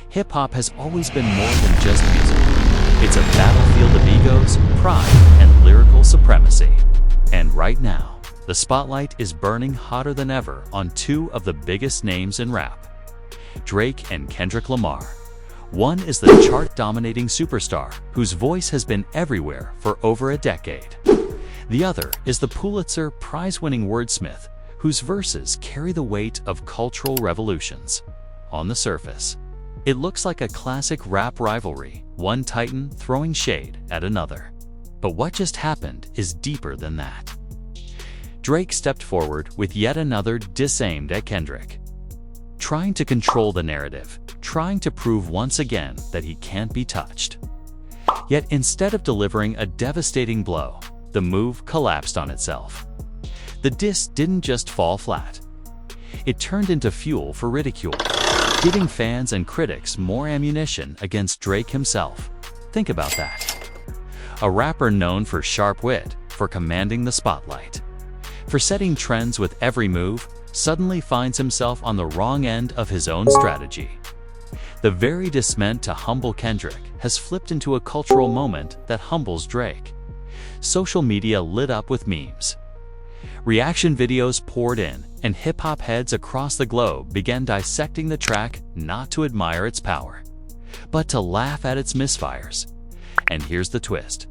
Hip-hop has always been more than just music. It's a battlefield of egos, pride, and lyrical supremacy. And right now, the spotlight is burning hotter than ever on two of the biggest names in rap, Drake and Kendrick Lamar. One is the chart-dominating superstar whose voice has been everywhere for over a decade. The other is the Pulitzer Prize-winning wordsmith whose verses carry the weight of cultural revolutions. On the surface, it looks like a classic rap rivalry, one titan throwing shade at another. But what just happened is deeper than that. Drake stepped forward with yet another diss aimed at Kendrick, trying to control the narrative, trying to prove once again that he can't be touched. Yet instead of delivering a devastating blow, the move collapsed on itself. The diss didn't just fall flat. It turned into fuel for ridicule, giving fans and critics more ammunition against Drake himself. Think about that. A rapper known for sharp wit, for commanding the spotlight, for setting trends with every move, suddenly finds himself on the wrong end of his own strategy. The very diss meant to humble Kendrick has flipped into a cultural moment that humbles Drake. Social media lit up with memes. Reaction videos poured in, and hip-hop heads across the globe began dissecting the track not to admire its power, but to laugh at its misfires. And here's the twist.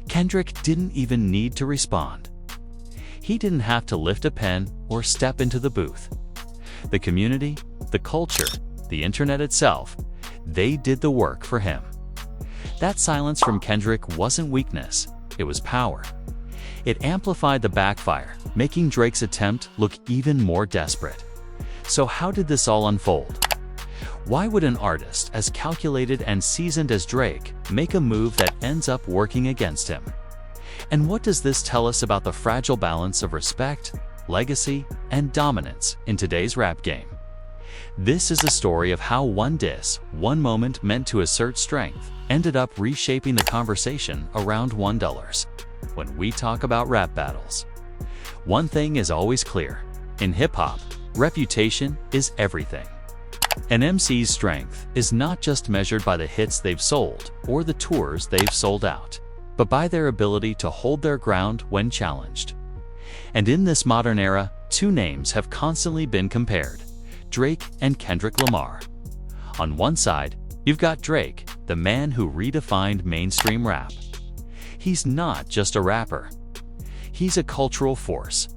Kendrick didn't even need to respond. He didn't have to lift a pen or step into the booth. The community, the culture, the internet itself, they did the work for him. That silence from Kendrick wasn't weakness, it was power. It amplified the backfire, making Drake's attempt look even more desperate. So how did this all unfold? Why would an artist as calculated and seasoned as Drake make a move that ends up working against him? And what does this tell us about the fragile balance of respect, legacy, and dominance in today's rap game? This is a story of how one diss, one moment meant to assert strength, ended up reshaping the conversation around $1. When we talk about rap battles, one thing is always clear. In hip-hop, reputation is everything. An MC's strength is not just measured by the hits they've sold or the tours they've sold out, but by their ability to hold their ground when challenged. And in this modern era, two names have constantly been compared: Drake and Kendrick Lamar. On one side, you've got Drake, the man who redefined mainstream rap. He's not just a rapper. He's a cultural force.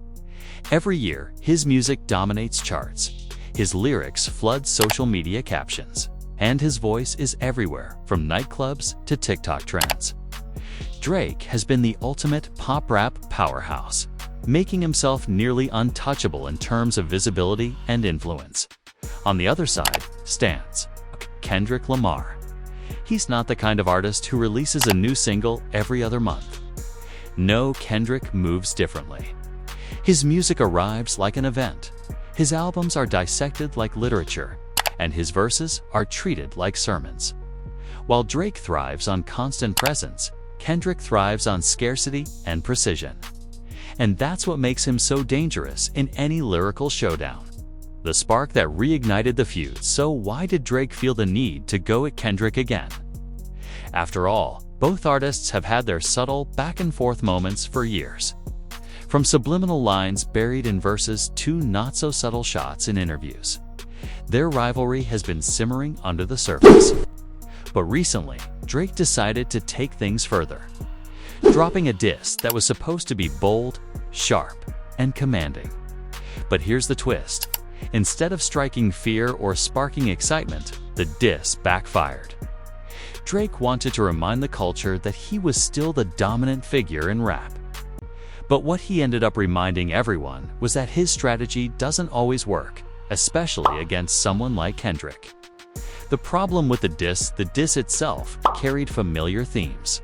Every year, his music dominates charts. His lyrics flood social media captions, and his voice is everywhere, from nightclubs to TikTok trends. Drake has been the ultimate pop rap powerhouse, making himself nearly untouchable in terms of visibility and influence. On the other side stands Kendrick Lamar. He's not the kind of artist who releases a new single every other month. No, Kendrick moves differently. His music arrives like an event. His albums are dissected like literature, and his verses are treated like sermons. While Drake thrives on constant presence, Kendrick thrives on scarcity and precision. And that's what makes him so dangerous in any lyrical showdown. The spark that reignited the feud. So why did Drake feel the need to go at Kendrick again? After all, both artists have had their subtle back-and-forth moments for years. From subliminal lines buried in verses to not-so-subtle shots in interviews, their rivalry has been simmering under the surface. But recently, Drake decided to take things further, dropping a diss that was supposed to be bold, sharp, and commanding. But here's the twist. Instead of striking fear or sparking excitement, the diss backfired. Drake wanted to remind the culture that he was still the dominant figure in rap. But what he ended up reminding everyone was that his strategy doesn't always work, especially against someone like Kendrick. The problem with the diss itself carried familiar themes.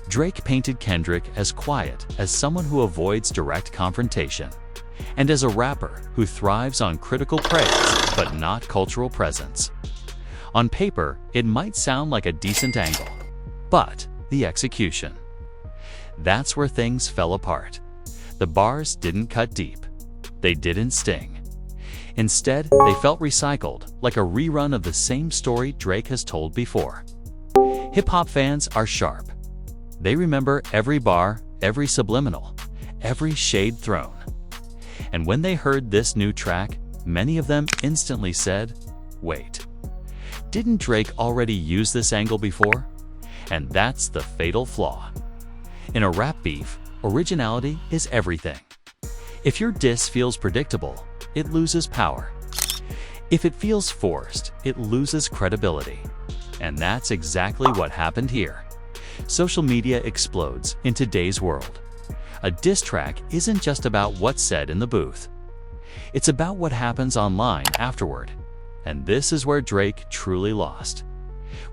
Drake painted Kendrick as quiet, as someone who avoids direct confrontation, and as a rapper who thrives on critical praise but not cultural presence. On paper, it might sound like a decent angle, but the execution. That's where things fell apart. The bars didn't cut deep. They didn't sting. Instead, they felt recycled, like a rerun of the same story Drake has told before. Hip-hop fans are sharp. They remember every bar, every subliminal, every shade thrown. And when they heard this new track, many of them instantly said, "Wait, didn't Drake already use this angle before?" And that's the fatal flaw. In a rap beef, originality is everything. If your diss feels predictable, it loses power. If it feels forced, it loses credibility. And that's exactly what happened here. Social media explodes in today's world. A diss track isn't just about what's said in the booth. It's about what happens online afterward. And this is where Drake truly lost.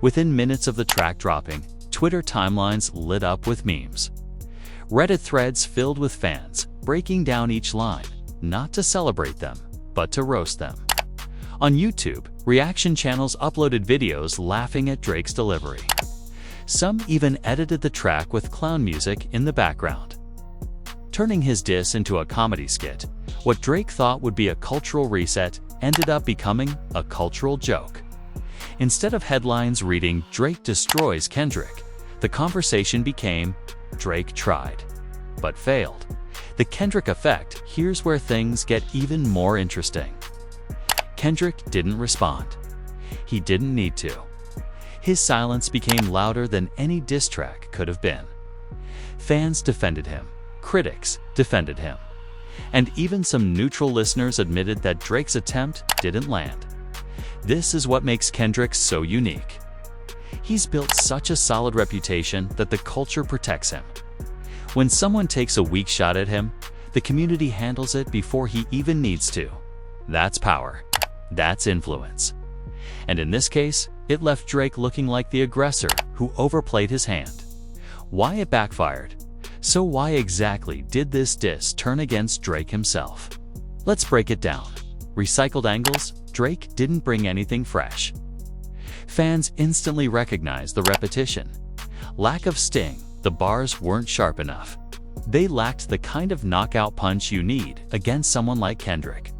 Within minutes of the track dropping, Twitter timelines lit up with memes. Reddit threads filled with fans, breaking down each line, not to celebrate them, but to roast them. On YouTube, reaction channels uploaded videos laughing at Drake's delivery. Some even edited the track with clown music in the background. Turning his diss into a comedy skit, what Drake thought would be a cultural reset ended up becoming a cultural joke. Instead of headlines reading "Drake destroys Kendrick," the conversation became "Drake tried, but failed." The Kendrick effect, here's where things get even more interesting. Kendrick didn't respond. He didn't need to. His silence became louder than any diss track could have been. Fans defended him, critics defended him, and even some neutral listeners admitted that Drake's attempt didn't land. This is what makes Kendrick so unique. He's built such a solid reputation that the culture protects him. When someone takes a weak shot at him, the community handles it before he even needs to. That's power. That's influence. And in this case, it left Drake looking like the aggressor who overplayed his hand. Why it backfired? So why exactly did this diss turn against Drake himself? Let's break it down. Recycled angles? Drake didn't bring anything fresh. Fans instantly recognized the repetition. Lack of sting, the bars weren't sharp enough. They lacked the kind of knockout punch you need against someone like Kendrick.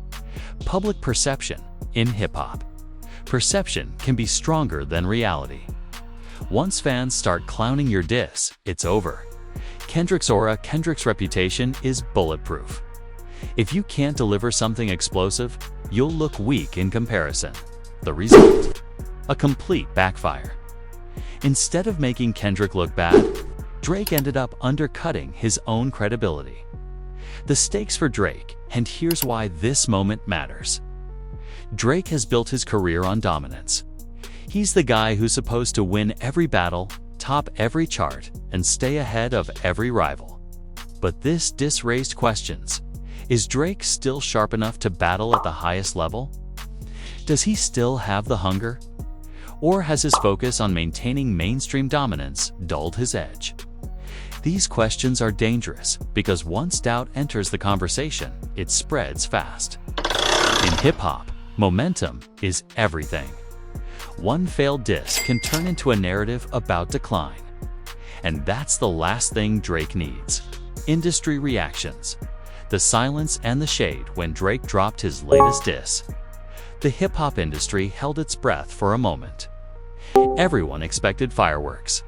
Public perception in hip-hop. Perception can be stronger than reality. Once fans start clowning your diss, it's over. Kendrick's aura, Kendrick's reputation is bulletproof. If you can't deliver something explosive, you'll look weak in comparison. The result? A complete backfire. Instead of making Kendrick look bad, Drake ended up undercutting his own credibility. The stakes for Drake, and here's why this moment matters. Drake has built his career on dominance. He's the guy who's supposed to win every battle, top every chart, and stay ahead of every rival. But this diss raised questions. Is Drake still sharp enough to battle at the highest level? Does he still have the hunger? Or has his focus on maintaining mainstream dominance dulled his edge? These questions are dangerous because once doubt enters the conversation, it spreads fast. In hip-hop, momentum is everything. One failed diss can turn into a narrative about decline. And that's the last thing Drake needs. Industry reactions. The silence and the shade when Drake dropped his latest diss. The hip-hop industry held its breath for a moment. Everyone expected fireworks.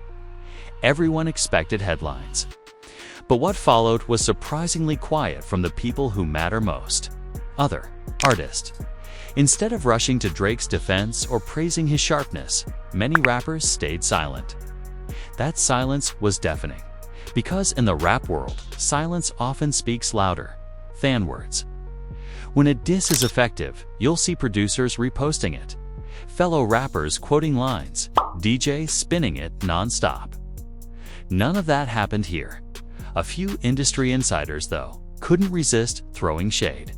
Everyone expected headlines. But what followed was surprisingly quiet from the people who matter most. Other artists. Instead of rushing to Drake's defense or praising his sharpness, many rappers stayed silent. That silence was deafening, because in the rap world, silence often speaks louder than words. When a diss is effective, you'll see producers reposting it, fellow rappers quoting lines, DJs spinning it non-stop. None of that happened here. A few industry insiders, though, couldn't resist throwing shade.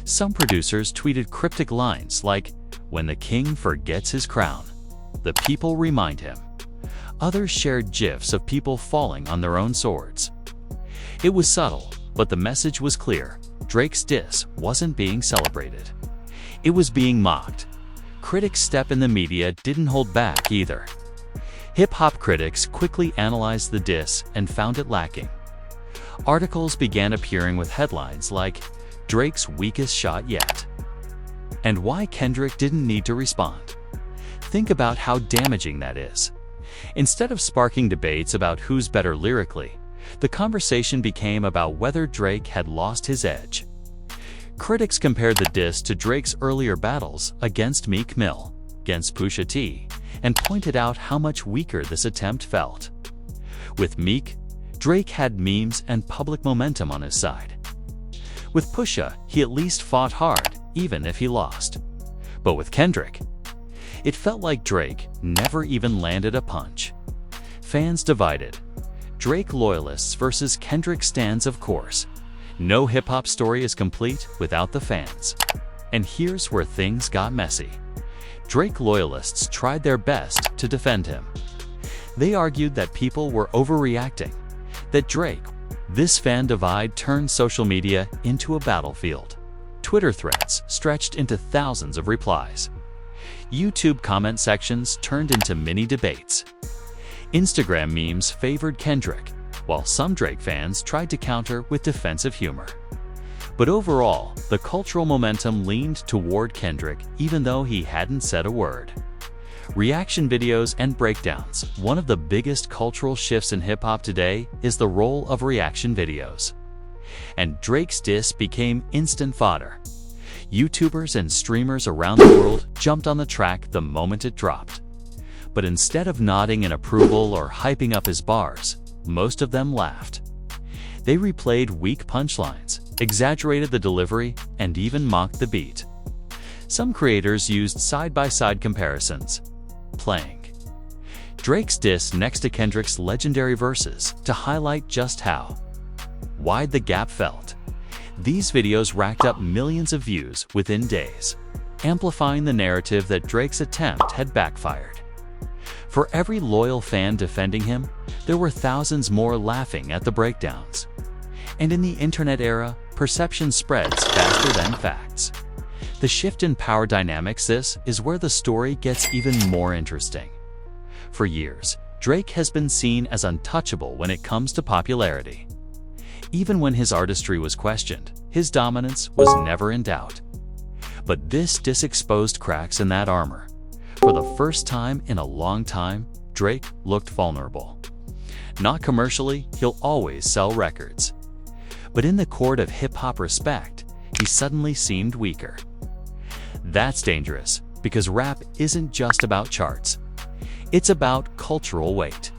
Some producers tweeted cryptic lines like, "When the king forgets his crown, the people remind him." Others shared GIFs of people falling on their own swords. It was subtle, but the message was clear. Drake's diss wasn't being celebrated. It was being mocked. Critics' step in the media didn't hold back either. Hip-hop critics quickly analyzed the diss and found it lacking. Articles began appearing with headlines like, "Drake's weakest shot yet," and why Kendrick didn't need to respond. Think about how damaging that is. Instead of sparking debates about who's better lyrically, the conversation became about whether Drake had lost his edge. Critics compared the diss to Drake's earlier battles against Meek Mill, against Pusha T, and pointed out how much weaker this attempt felt. With Meek, Drake had memes and public momentum on his side. With Pusha, he at least fought hard, even if he lost. But with Kendrick, it felt like Drake never even landed a punch. Fans divided. Drake loyalists versus Kendrick stans, of course. No hip-hop story is complete without the fans. And here's where things got messy. Drake loyalists tried their best to defend him. They argued that people were overreacting, that this fan divide turned social media into a battlefield. Twitter threads stretched into thousands of replies. YouTube comment sections turned into mini debates. Instagram memes favored Kendrick, while some Drake fans tried to counter with defensive humor. But overall, the cultural momentum leaned toward Kendrick even though he hadn't said a word. Reaction videos and breakdowns. One of the biggest cultural shifts in hip-hop today is the role of reaction videos. And Drake's diss became instant fodder. YouTubers and streamers around the world jumped on the track the moment it dropped. But instead of nodding in approval or hyping up his bars, most of them laughed. They replayed weak punchlines, exaggerated the delivery, and even mocked the beat. Some creators used side-by-side comparisons, playing Drake's diss next to Kendrick's legendary verses to highlight just how wide the gap felt. These videos racked up millions of views within days, amplifying the narrative that Drake's attempt had backfired. For every loyal fan defending him, there were thousands more laughing at the breakdowns. And in the internet era, perception spreads faster than facts. The shift in power dynamics. This is where the story gets even more interesting. For years, Drake has been seen as untouchable when it comes to popularity. Even when his artistry was questioned, his dominance was never in doubt. But this diss exposed cracks in that armor. For the first time in a long time, Drake looked vulnerable. Not commercially, he'll always sell records. But in the court of hip-hop respect, he suddenly seemed weaker. That's dangerous, because rap isn't just about charts. It's about cultural weight.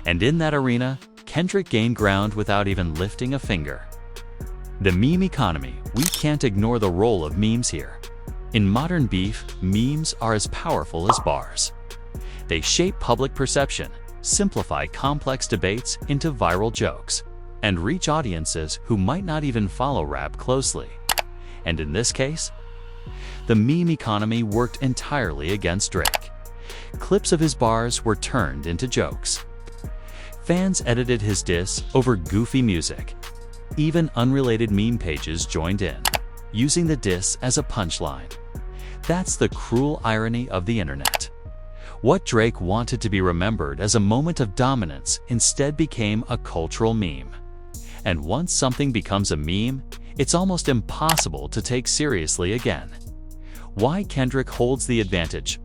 And in that arena, Kendrick gained ground without even lifting a finger. The meme economy. We can't ignore the role of memes here. In modern beef, memes are as powerful as bars. They shape public perception, simplify complex debates into viral jokes, and reach audiences who might not even follow rap closely. And in this case, the meme economy worked entirely against Drake. Clips of his bars were turned into jokes. Fans edited his diss over goofy music. Even unrelated meme pages joined in, using the diss as a punchline. That's the cruel irony of the internet. What Drake wanted to be remembered as a moment of dominance instead became a cultural meme. And once something becomes a meme, it's almost impossible to take seriously again. Why Kendrick holds the advantage?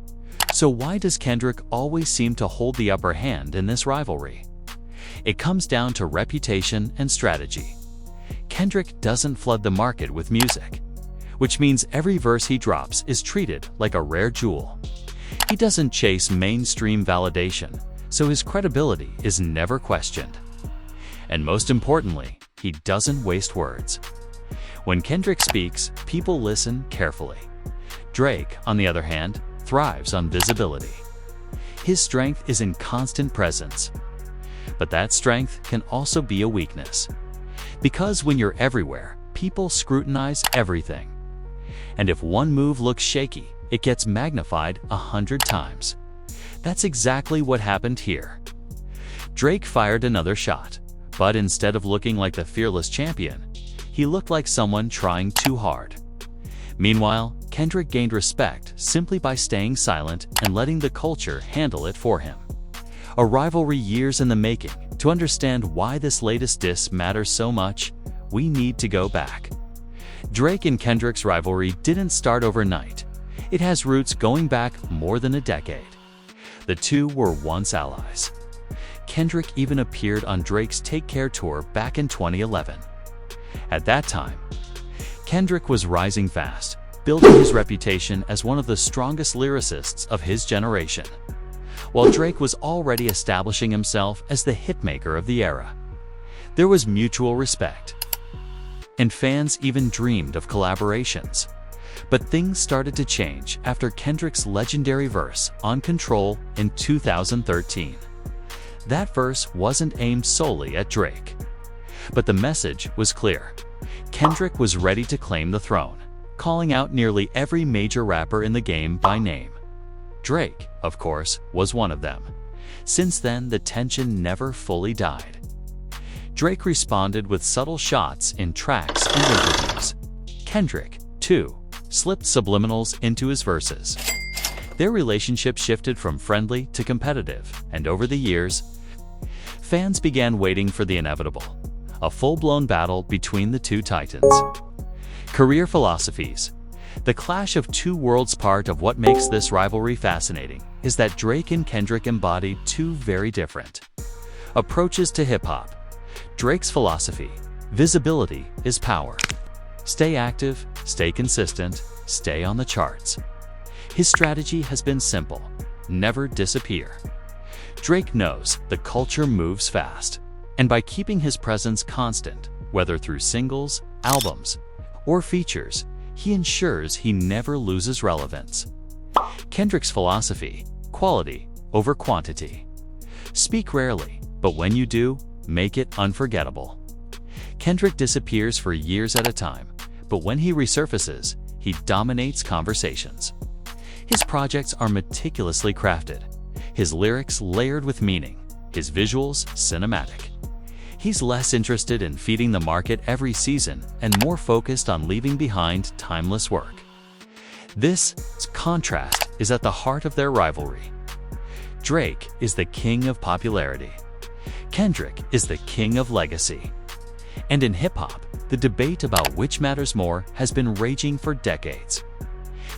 So why does Kendrick always seem to hold the upper hand in this rivalry? It comes down to reputation and strategy. Kendrick doesn't flood the market with music, which means every verse he drops is treated like a rare jewel. He doesn't chase mainstream validation, so his credibility is never questioned. And most importantly, he doesn't waste words. When Kendrick speaks, people listen carefully. Drake, on the other hand, thrives on visibility. His strength is in constant presence. But that strength can also be a weakness. Because when you're everywhere, people scrutinize everything. And if one move looks shaky, it gets magnified 100 times. That's exactly what happened here. Drake fired another shot, but instead of looking like the fearless champion, he looked like someone trying too hard. Meanwhile, Kendrick gained respect simply by staying silent and letting the culture handle it for him. A rivalry years in the making. To understand why this latest diss matters so much, we need to go back. Drake and Kendrick's rivalry didn't start overnight. It has roots going back more than a decade. The two were once allies. Kendrick even appeared on Drake's Take Care tour back in 2011. At that time, Kendrick was rising fast, building his reputation as one of the strongest lyricists of his generation, while Drake was already establishing himself as the hitmaker of the era. There was mutual respect, and fans even dreamed of collaborations. But things started to change after Kendrick's legendary verse on Control in 2013. That verse wasn't aimed solely at Drake, but the message was clear. Kendrick was ready to claim the throne, calling out nearly every major rapper in the game by name. Drake, of course, was one of them. Since then, the tension never fully died. Drake responded with subtle shots in tracks and interviews. Kendrick, too, slipped subliminals into his verses. Their relationship shifted from friendly to competitive, and over the years, fans began waiting for the inevitable, a full-blown battle between the two titans. Career philosophies. The clash of two worlds. Part of what makes this rivalry fascinating is that Drake and Kendrick embodied two very different approaches to hip-hop. Drake's philosophy: visibility is power. Stay active, stay consistent, stay on the charts. His strategy has been simple: never disappear. Drake knows the culture moves fast, and by keeping his presence constant, whether through singles, albums, or features, he ensures he never loses relevance. Kendrick's philosophy: quality over quantity. Speak rarely, but when you do, make it unforgettable. Kendrick disappears for years at a time, but when he resurfaces, he dominates conversations. His projects are meticulously crafted, his lyrics layered with meaning, his visuals cinematic. He's less interested in feeding the market every season and more focused on leaving behind timeless work. This contrast is at the heart of their rivalry. Drake is the king of popularity. Kendrick is the king of legacy. And in hip-hop, the debate about which matters more has been raging for decades.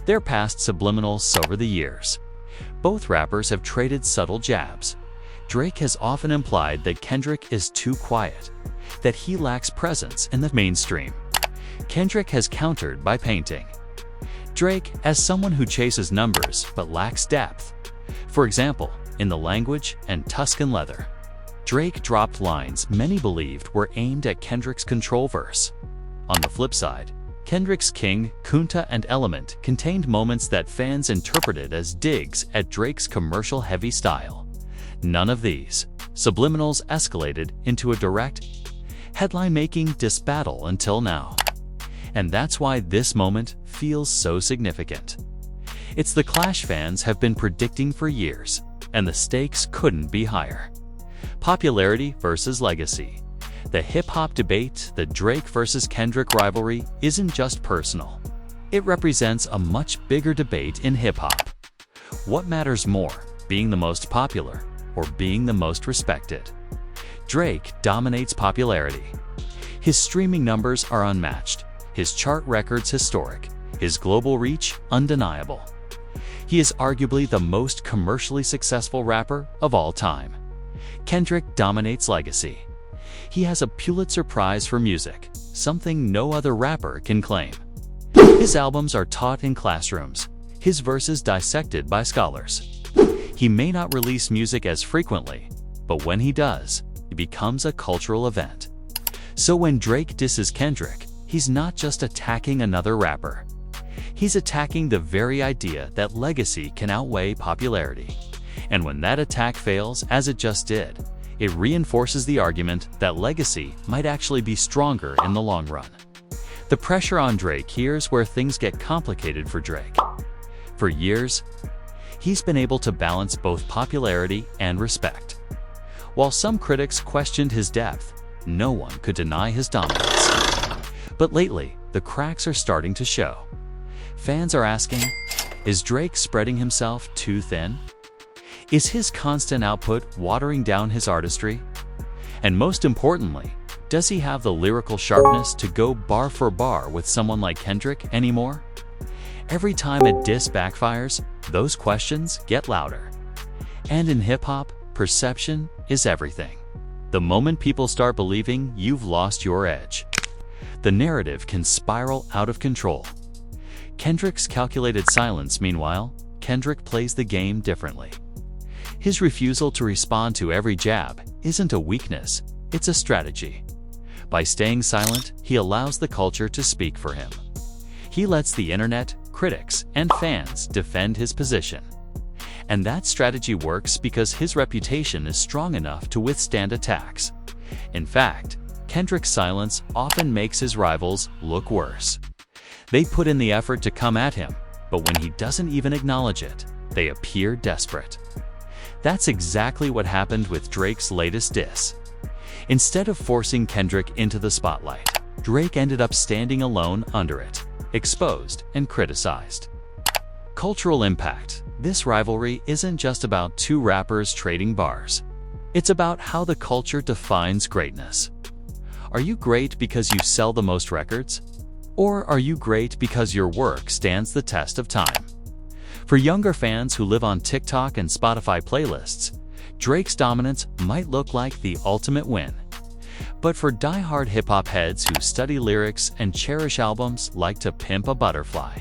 They're past subliminals over the years. Both rappers have traded subtle jabs. Drake has often implied that Kendrick is too quiet, that he lacks presence in the mainstream. Kendrick has countered by painting Drake as someone who chases numbers but lacks depth. For example, in The Language and Tuscan Leather, Drake dropped lines many believed were aimed at Kendrick's Control verse. On the flip side, Kendrick's King, Kunta and Element contained moments that fans interpreted as digs at Drake's commercial-heavy style. None of these subliminals escalated into a direct, headline-making diss battle until now. And that's why this moment feels so significant. It's the clash fans have been predicting for years, and the stakes couldn't be higher. Popularity versus legacy. The hip-hop debate, the Drake versus Kendrick rivalry, isn't just personal. It represents a much bigger debate in hip-hop. What matters more, being the most popular or being the most respected? Drake dominates popularity. His streaming numbers are unmatched, his chart records historic, his global reach undeniable. He is arguably the most commercially successful rapper of all time. Kendrick dominates legacy. He has a Pulitzer Prize for music, something no other rapper can claim. His albums are taught in classrooms, his verses dissected by scholars. He may not release music as frequently, but when he does, it becomes a cultural event. So when Drake disses Kendrick, he's not just attacking another rapper. He's attacking the very idea that legacy can outweigh popularity. And when that attack fails, as it just did, it reinforces the argument that legacy might actually be stronger in the long run. The pressure on Drake here's where things get complicated for Drake. For years, he's been able to balance both popularity and respect. While some critics questioned his depth, no one could deny his dominance. But lately, the cracks are starting to show. Fans are asking, is Drake spreading himself too thin? Is his constant output watering down his artistry? And most importantly, Does he have the lyrical sharpness to go bar for bar with someone like Kendrick anymore? Every time a diss backfires, those questions get louder. And in hip-hop, perception is everything. The moment people start believing you've lost your edge, the narrative can spiral out of control. Kendrick's calculated silence, meanwhile, Kendrick plays the game differently. His refusal to respond to every jab isn't a weakness, it's a strategy. By staying silent, he allows the culture to speak for him. He lets the internet, critics, and fans defend his position. And that strategy works because his reputation is strong enough to withstand attacks. In fact, Kendrick's silence often makes his rivals look worse. They put in the effort to come at him, but when he doesn't even acknowledge it, they appear desperate. That's exactly what happened with Drake's latest diss. Instead of forcing Kendrick into the spotlight, Drake ended up standing alone under it, exposed and criticized. Cultural impact. This rivalry isn't just about two rappers trading bars. It's about how the culture defines greatness. Are you great because you sell the most records? Or are you great because your work stands the test of time? For younger fans who live on TikTok and Spotify playlists, Drake's dominance might look like the ultimate win. But for die-hard hip-hop heads who study lyrics and cherish albums like To Pimp a Butterfly,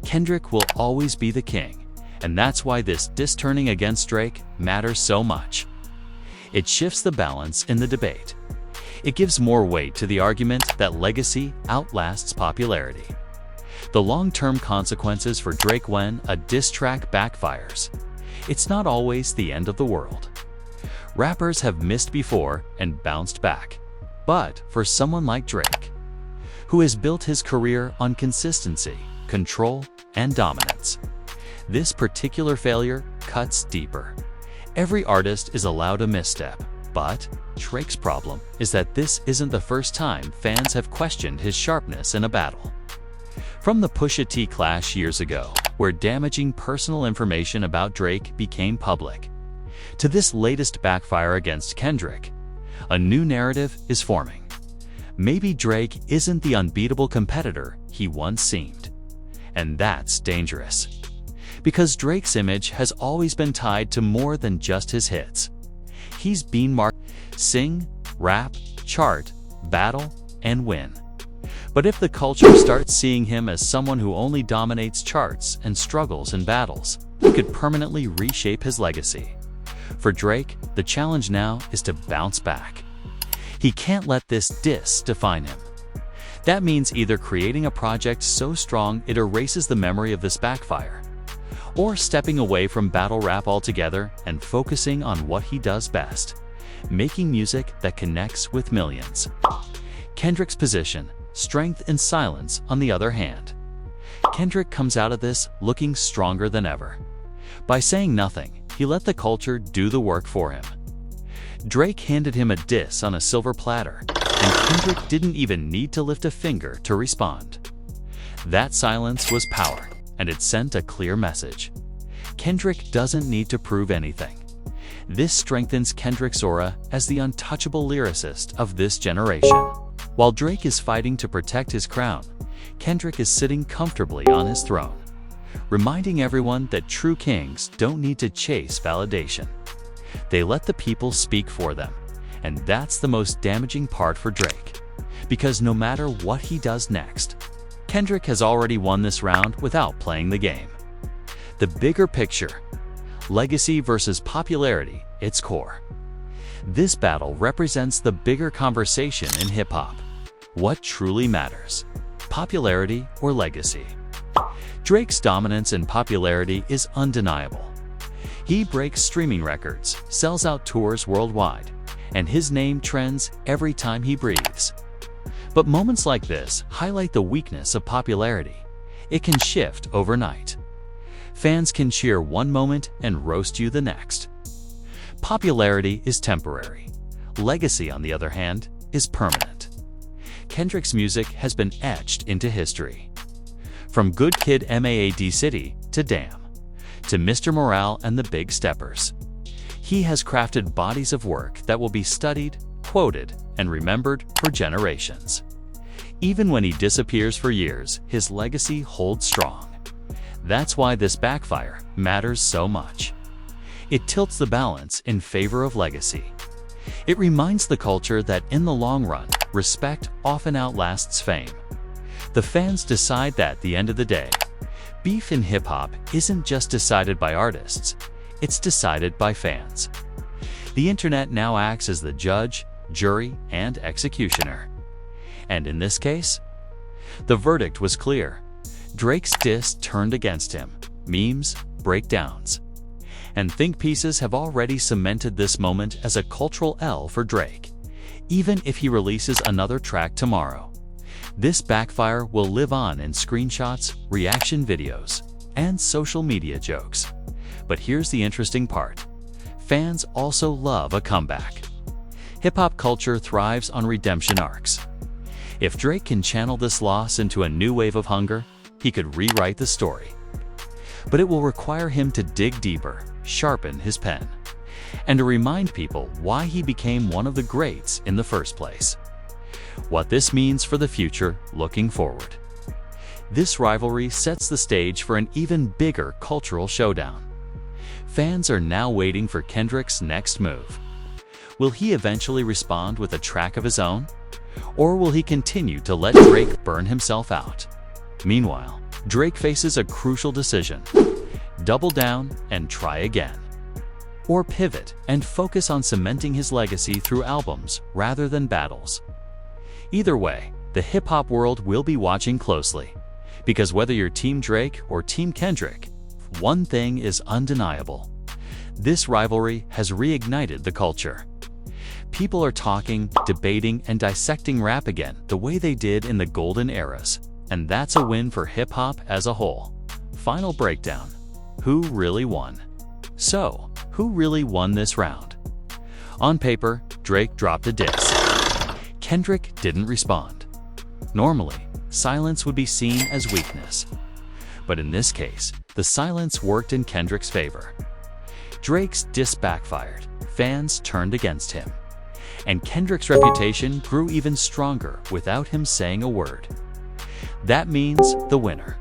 Kendrick will always be the king, and that's why this diss turning against Drake matters so much. It shifts the balance in the debate. It gives more weight to the argument that legacy outlasts popularity. The long-term consequences for Drake when a diss track backfires. It's not always the end of the world. Rappers have missed before and bounced back. But for someone like Drake, who has built his career on consistency, control, and dominance, this particular failure cuts deeper. Every artist is allowed a misstep, but Drake's problem is that this isn't the first time fans have questioned his sharpness in a battle. From the Pusha T clash years ago, where damaging personal information about Drake became public, to this latest backfire against Kendrick, a new narrative is forming. Maybe Drake isn't the unbeatable competitor he once seemed. And that's dangerous. Because Drake's image has always been tied to more than just his hits. He's been marked sing, rap, chart, battle, and win. But if the culture starts seeing him as someone who only dominates charts and struggles in battles, he could permanently reshape his legacy. For Drake, the challenge now is to bounce back. He can't let this diss define him. That means either creating a project so strong it erases the memory of this backfire, or stepping away from battle rap altogether and focusing on what he does best, making music that connects with millions. Kendrick's position, strength and silence, on the other hand. Kendrick comes out of this looking stronger than ever. By saying nothing, he let the culture do the work for him. Drake handed him a diss on a silver platter, and Kendrick didn't even need to lift a finger to respond. That silence was power, and it sent a clear message. Kendrick doesn't need to prove anything. This strengthens Kendrick's aura as the untouchable lyricist of this generation. While Drake is fighting to protect his crown, Kendrick is sitting comfortably on his throne, reminding everyone that true kings don't need to chase validation. They let the people speak for them, and that's the most damaging part for Drake. Because no matter what he does next, Kendrick has already won this round without playing the game. The bigger picture, legacy versus popularity, its core. This battle represents the bigger conversation in hip-hop. What truly matters? Popularity or legacy? Drake's dominance and popularity is undeniable. He breaks streaming records, sells out tours worldwide, and his name trends every time he breathes. But moments like this highlight the weakness of popularity. It can shift overnight. Fans can cheer one moment and roast you the next. Popularity is temporary. Legacy, on the other hand, is permanent. Kendrick's music has been etched into history. From Good Kid Mad City to Damn, to Mr. Morale and the Big Steppers, he has crafted bodies of work that will be studied, quoted and remembered for generations. Even when he disappears for years, his legacy holds strong. That's why this backfire matters so much. It tilts the balance in favor of legacy. It reminds the culture that in the long run, respect often outlasts fame. The fans decide that at the end of the day. Beef in hip-hop isn't just decided by artists, it's decided by fans. The internet now acts as the judge, jury, and executioner. And in this case, the verdict was clear. Drake's diss turned against him. Memes, breakdowns, and think pieces have already cemented this moment as a cultural L for Drake. Even if he releases another track tomorrow, this backfire will live on in screenshots, reaction videos, and social media jokes. But here's the interesting part. Fans also love a comeback. Hip-hop culture thrives on redemption arcs. If Drake can channel this loss into a new wave of hunger, he could rewrite the story. But it will require him to dig deeper, sharpen his pen, and to remind people why he became one of the greats in the first place. What this means for the future looking forward. This rivalry sets the stage for an even bigger cultural showdown. Fans are now waiting for Kendrick's next move. Will he eventually respond with a track of his own? Or will he continue to let Drake burn himself out? Meanwhile, Drake faces a crucial decision: double down and try again, or pivot and focus on cementing his legacy through albums rather than battles. Either way, the hip-hop world will be watching closely, because whether you're Team Drake or Team Kendrick, one thing is undeniable. This rivalry has reignited the culture. People are talking, debating, and dissecting rap again the way they did in the golden eras. And that's a win for hip-hop as a whole. Final breakdown. Who really won? So, who really won this round? On paper, Drake dropped a diss. Kendrick didn't respond. Normally, silence would be seen as weakness. But in this case, the silence worked in Kendrick's favor. Drake's diss backfired. Fans turned against him. And Kendrick's reputation grew even stronger without him saying a word. That means the winner,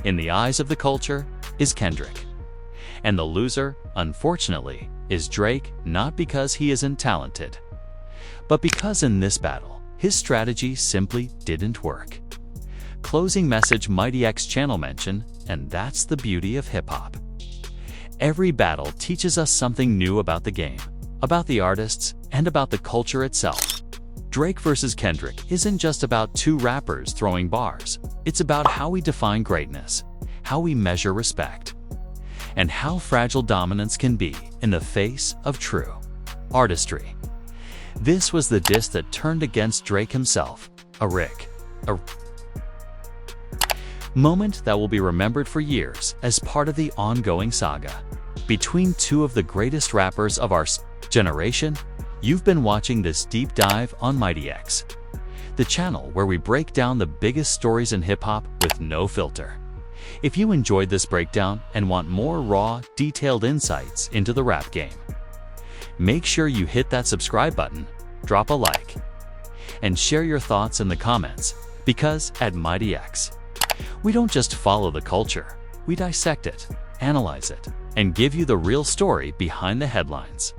in the eyes of the culture, is Kendrick. And the loser, unfortunately, is Drake, not because he isn't talented, but because in this battle, his strategy simply didn't work. Closing message: MizteeX channel mention, and that's the beauty of hip-hop. Every battle teaches us something new about the game, about the artists, and about the culture itself. Drake versus Kendrick isn't just about two rappers throwing bars. It's about how we define greatness, how we measure respect, and how fragile dominance can be in the face of true artistry. This was the diss that turned against Drake himself, a moment that will be remembered for years as part of the ongoing saga between two of the greatest rappers of our generation. You've been watching this deep dive on MizteeX, the channel where we break down the biggest stories in hip-hop with no filter. If you enjoyed this breakdown and want more raw, detailed insights into the rap game, make sure you hit that subscribe button, drop a like, and share your thoughts in the comments, because at MizteeX, we don't just follow the culture, we dissect it, analyze it, and give you the real story behind the headlines.